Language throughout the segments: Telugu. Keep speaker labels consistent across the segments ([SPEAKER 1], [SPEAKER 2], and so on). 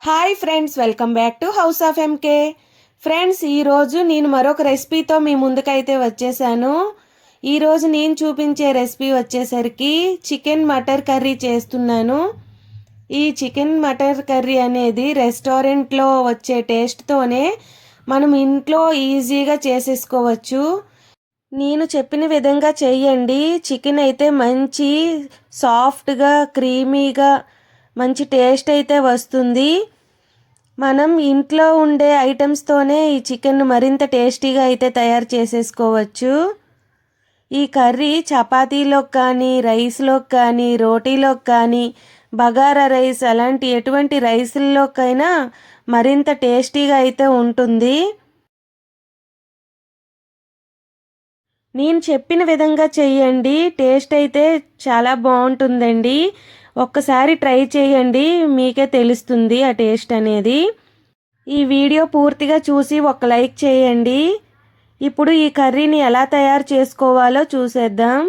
[SPEAKER 1] Hi friends, welcome back to House of MK. Friends, ఈరోజు నేను మరొక రెసిపీతో మీ ముందుకైతే వచ్చేసాను. ఈరోజు నేను చూపించే రెసిపీ వచ్చేసరికి చికెన్ మటర్ కర్రీ చేస్తున్నాను. ఈ చికెన్ మటర్ కర్రీ అనేది రెస్టారెంట్లో వచ్చే టేస్ట్తోనే మనం ఇంట్లో ఈజీగా చేసేసుకోవచ్చు. నేను చెప్పిన విధంగా చెయ్యండి. చికెన్ అయితే మంచి సాఫ్ట్గా క్రీమీగా మంచి టేస్ట్ అయితే వస్తుంది. మనం ఇంట్లో ఉండే ఐటమ్స్తోనే ఈ చికెన్ మరింత టేస్టీగా అయితే తయారు చేసేసుకోవచ్చు. ఈ కర్రీ చపాతీలోకి కానీ, రైస్లోకి కానీ, రోటీలోకి కానీ, బగారా రైస్ అలాంటి ఎటువంటి రైస్ల్లోకైనా మరింత టేస్టీగా అయితే ఉంటుంది. నేను చెప్పిన విధంగా చెయ్యండి. టేస్ట్ అయితే చాలా బాగుంటుందండి. ఒక్కసారి ట్రై చేయండి, మీకే తెలుస్తుంది ఆ టేస్ట్ అనేది. ఈ వీడియో పూర్తిగా చూసి ఒక లైక్ చేయండి. ఇప్పుడు ఈ కర్రీని ఎలా తయారు చేసుకోవాలో చూసేద్దాం.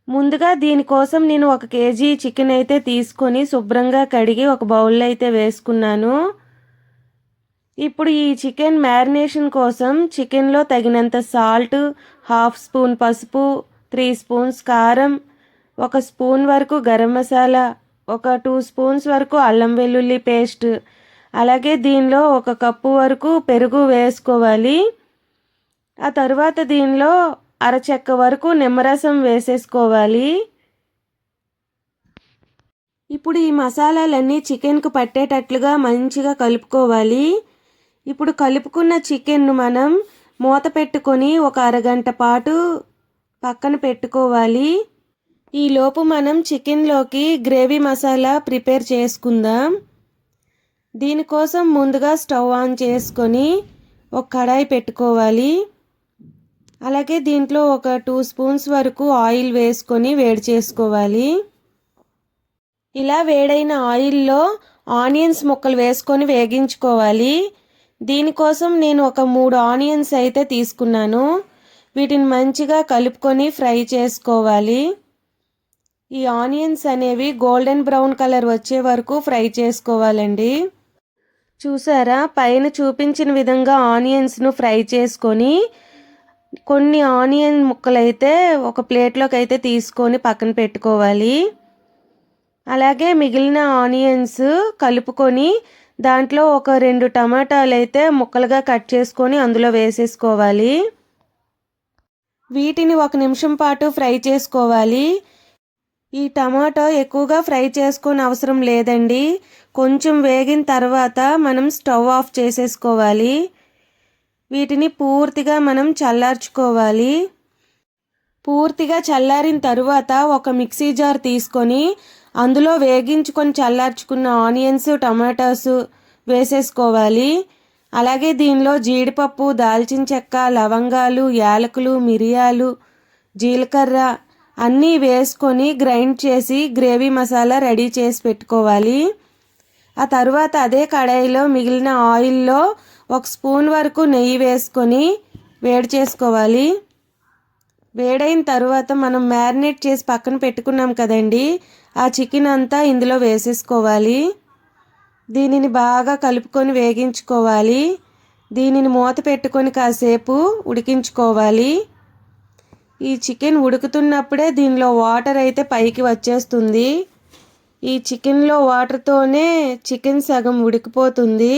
[SPEAKER 1] ముందుగా దీనికోసం నేను 1 కేజీ చికెన్ అయితే తీసుకొని శుభ్రంగా కడిగి ఒక బౌల్లో అయితే వేసుకున్నాను. ఇప్పుడు ఈ చికెన్ మ్యారినేషన్ కోసం చికెన్లో తగినంత సాల్ట్, 1/2 స్పూన్ పసుపు, 3 స్పూన్స్ కారం, 1 స్పూన్ వరకు గరం మసాలా, ఒక 2 స్పూన్స్ వరకు అల్లం వెల్లుల్లి పేస్ట్, అలాగే దీనిలో 1 కప్పు వరకు పెరుగు వేసుకోవాలి. ఆ తర్వాత దీనిలో అరచెక్క వరకు నిమ్మరసం వేసేసుకోవాలి. ఇప్పుడు ఈ మసాలాలన్నీ చికెన్కు పట్టేటట్లుగా మంచిగా కలుపుకోవాలి. ఇప్పుడు కలుపుకున్న చికెన్ను మనం మూత పెట్టుకొని ఒక అరగంట పాటు పక్కన పెట్టుకోవాలి. ఈలోపు మనం చికెన్లోకి గ్రేవీ మసాలా ప్రిపేర్ చేసుకుందాం. దీనికోసం ముందుగా స్టవ్ ఆన్ చేసుకొని ఒక కడాయి పెట్టుకోవాలి. అలాగే దీంట్లో ఒక 2 స్పూన్స్ వరకు ఆయిల్ వేసుకొని వేడి చేసుకోవాలి. ఇలా వేడైన ఆయిల్లో ఆనియన్స్ ముక్కలు వేసుకొని వేగించుకోవాలి. దీనికోసం నేను ఒక 3 ఆనియన్స్ అయితే తీసుకున్నాను. వీటిని మంచిగా కలుపుకొని ఫ్రై చేసుకోవాలి. ఈ ఆనియన్స్ అనేవి గోల్డెన్ బ్రౌన్ కలర్ వచ్చే వరకు ఫ్రై చేసుకోవాలండి. చూసారా, పైన చూపించిన విధంగా ఆనియన్స్ను ఫ్రై చేసుకొని కొన్ని ఆనియన్ ముక్కలైతే ఒక ప్లేట్లోకి అయితే తీసుకొని పక్కన పెట్టుకోవాలి. అలాగే మిగిలిన ఆనియన్స్ కలుపుకొని దాంట్లో ఒక 2 టమాటాలు అయితే ముక్కలుగా కట్ చేసుకొని అందులో వేసేసుకోవాలి. వీటిని 1 నిమిషం పాటు ఫ్రై చేసుకోవాలి. ఈ టమాటో ఎక్కువగా ఫ్రై చేసుకొని అవసరం లేదండి. కొంచెం వేగిన తర్వాత మనం స్టవ్ ఆఫ్ చేసేసుకోవాలి. వీటిని పూర్తిగా మనం చల్లార్చుకోవాలి. పూర్తిగా చల్లారిన తరువాత ఒక మిక్సీ జార్ తీసుకొని అందులో వేగించుకొని చల్లార్చుకున్న ఆనియన్స్, టమాటోస్ వేసేసుకోవాలి. అలాగే దీనిలో జీడిపప్పు, దాల్చిన చెక్క, లవంగాలు, యాలకులు, మిరియాలు, జీలకర్ర అన్నీ వేసుకొని గ్రైండ్ చేసి గ్రేవీ మసాలా రెడీ చేసి పెట్టుకోవాలి. ఆ తర్వాత అదే కడాయిలో మిగిలిన ఆయిల్లో 1 స్పూన్ వరకు నెయ్యి వేసుకొని వేడి చేసుకోవాలి. వేడైన తర్వాత మనం మ్యారినేట్ చేసి పక్కన పెట్టుకున్నాం కదండి, ఆ చికెన్ అంతా ఇందులో వేసేసుకోవాలి. దీనిని బాగా కలుపుకొని వేగించుకోవాలి. దీనిని మూత పెట్టుకొని కాసేపు ఉడికించుకోవాలి. ఈ చికెన్ ఉడుకుతున్నప్పుడే దీనిలో వాటర్ అయితే పైకి వచ్చేస్తుంది. ఈ చికెన్లో వాటర్తోనే చికెన్ సగం ఉడికిపోతుంది.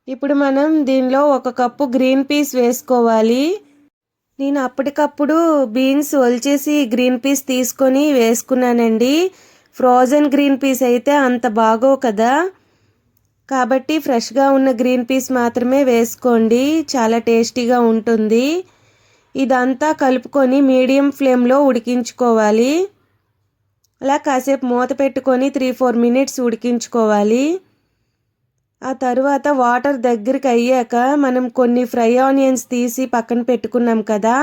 [SPEAKER 1] ఇప్పుడు మనం దీనిలో 1 కప్పు గ్రీన్ పీస్ వేసుకోవాలి. నేను అప్పటికప్పుడు బీన్స్ ఒలిచేసి గ్రీన్ పీస్ తీసుకొని వేసుకున్నానండి. ఫ్రోజన్ గ్రీన్ పీస్ అయితే అంత బాగోవు కదా, కాబట్టి ఫ్రెష్గా ఉన్న గ్రీన్ పీస్ మాత్రమే వేసుకోండి, చాలా టేస్టీగా ఉంటుంది. ఇదంతా కలుపుకొని మీడియం ఫ్లేమ్లో ఉడికించుకోవాలి. అలా కాసేపు మూత పెట్టుకొని 3-4 మినిట్స్ ఉడికించుకోవాలి. ఆ తర్వాత వాటర్ దగ్గరికి అయ్యాక మనం కొన్ని ఫ్రై ఆనియన్స్ తీసి పక్కన పెట్టుకున్నాం కదా,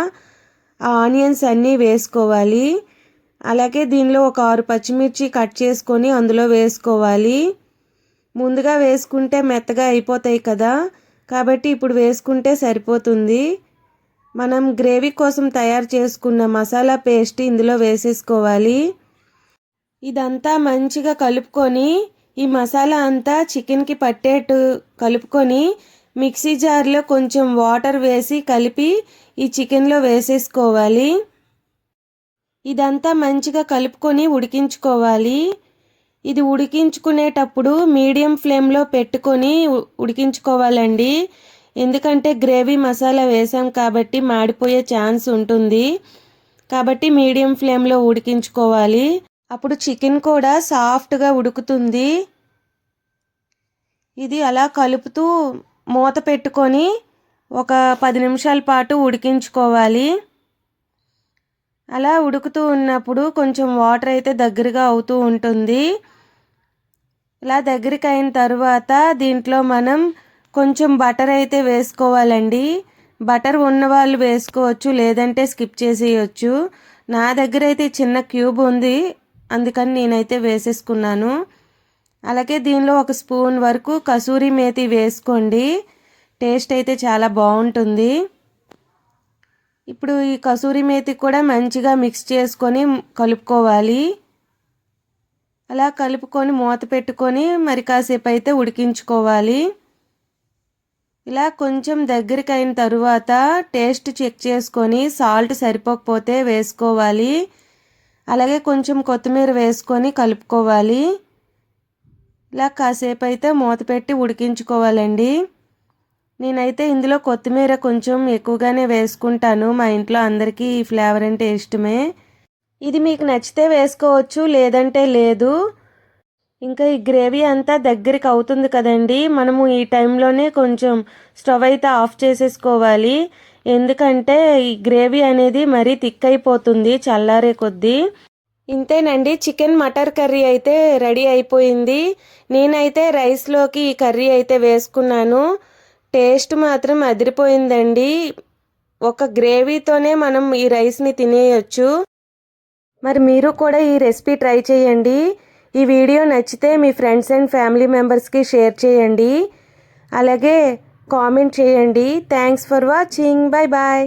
[SPEAKER 1] ఆ ఆనియన్స్ అన్నీ వేసుకోవాలి. అలాగే దీనిలో ఒక 6 పచ్చిమిర్చి కట్ చేసుకొని అందులో వేసుకోవాలి. ముందుగా వేసుకుంటే మెత్తగా అయిపోతాయి కదా, కాబట్టి ఇప్పుడు వేసుకుంటే సరిపోతుంది. మనం గ్రేవీ కోసం తయారు చేసుకున్న మసాలా పేస్ట్ ఇందులో వేసేసుకోవాలి. ఇదంతా మంచిగా కలుపుకొని ఈ మసాలా అంతా చికెన్కి పట్టేట్టు కలుపుకొని మిక్సీ జార్లో కొంచెం వాటర్ వేసి కలిపి ఈ చికెన్లో వేసేసుకోవాలి. ఇదంతా మంచిగా కలుపుకొని ఉడికించుకోవాలి. ఇది ఉడికించుకునేటప్పుడు మీడియం ఫ్లేమ్లో పెట్టుకొని ఉడికించుకోవాలండి. ఎందుకంటే గ్రేవీ మసాలా వేసాం కాబట్టి మాడిపోయే ఛాన్స్ ఉంటుంది. కాబట్టి మీడియం ఫ్లేమ్లో ఉడికించుకోవాలి. అప్పుడు చికెన్ కూడా సాఫ్ట్గా ఉడుకుతుంది. ఇది అలా కలుపుతూ మూత పెట్టుకొని ఒక 10 నిమిషాల పాటు ఉడికించుకోవాలి. అలా ఉడుకుతూ ఉన్నప్పుడు కొంచెం వాటర్ అయితే దగ్గరగా అవుతూ ఉంటుంది. ఇలా దగ్గరికి అయిన తర్వాత దీంట్లో మనం కొంచెం బటర్ అయితే వేసుకోవాలండి. బటర్ ఉన్నవాళ్ళు వేసుకోవచ్చు, లేదంటే స్కిప్ చేసేయచ్చు. నా దగ్గర అయితే చిన్న క్యూబ్ ఉంది, అందుకని నేనైతే వేసేసుకున్నాను. అలాగే దీనిలో 1 స్పూన్ వరకు కసూరి మేతి వేసుకోండి. టేస్ట్ అయితే చాలా బాగుంటుంది. ఇప్పుడు ఈ కసూరి మేతి కూడా మంచిగా మిక్స్ చేసుకొని కలుపుకోవాలి. అలా కలుపుకొని మూత పెట్టుకొని మరి కాసేపు అయితే ఉడికించుకోవాలి. ఇలా కొంచెం దగ్గరికి అయిన తరువాత టేస్ట్ చెక్ చేసుకొని సాల్ట్ సరిపోకపోతే వేసుకోవాలి. అలాగే కొంచెం కొత్తిమీర వేసుకొని కలుపుకోవాలి. ఇలా కాసేపు అయితే మూత పెట్టి ఉడికించుకోవాలండి. నేనైతే ఇందులో కొత్తిమీర కొంచెం ఎక్కువగానే వేసుకుంటాను. మా ఇంట్లో అందరికీ ఈ ఫ్లేవర్ అంటే ఇష్టమే. ఇది మీకు నచ్చితే వేసుకోవచ్చు, లేదంటే లేదు. ఇంకా ఈ గ్రేవీ అంతా దగ్గరికి అవుతుంది కదండి, మనము ఈ టైంలోనే కొంచెం స్టవ్ అయితే ఆఫ్ చేసేసుకోవాలి. ఎందుకంటే ఈ గ్రేవీ అనేది మరీ థిక్ అయిపోతుంది చల్లారే కొద్దీ. ఇంతేనండి, చికెన్ మటర్ కర్రీ అయితే రెడీ అయిపోయింది. నేనైతే రైస్లోకి ఈ కర్రీ అయితే వేసుకున్నాను. టేస్ట్ మాత్రం అదిరిపోయిందండి. ఒక గ్రేవీతోనే మనం ఈ రైస్ని తినేయచ్చు. మరి మీరు కూడా ఈ రెసిపీ ట్రై చేయండి. ఈ వీడియో నచ్చితే మీ ఫ్రెండ్స్ అండ్ ఫ్యామిలీ మెంబర్స్కి షేర్ చేయండి. అలాగే కామెంట్ చేయండి. Thanks for watching. Bye bye.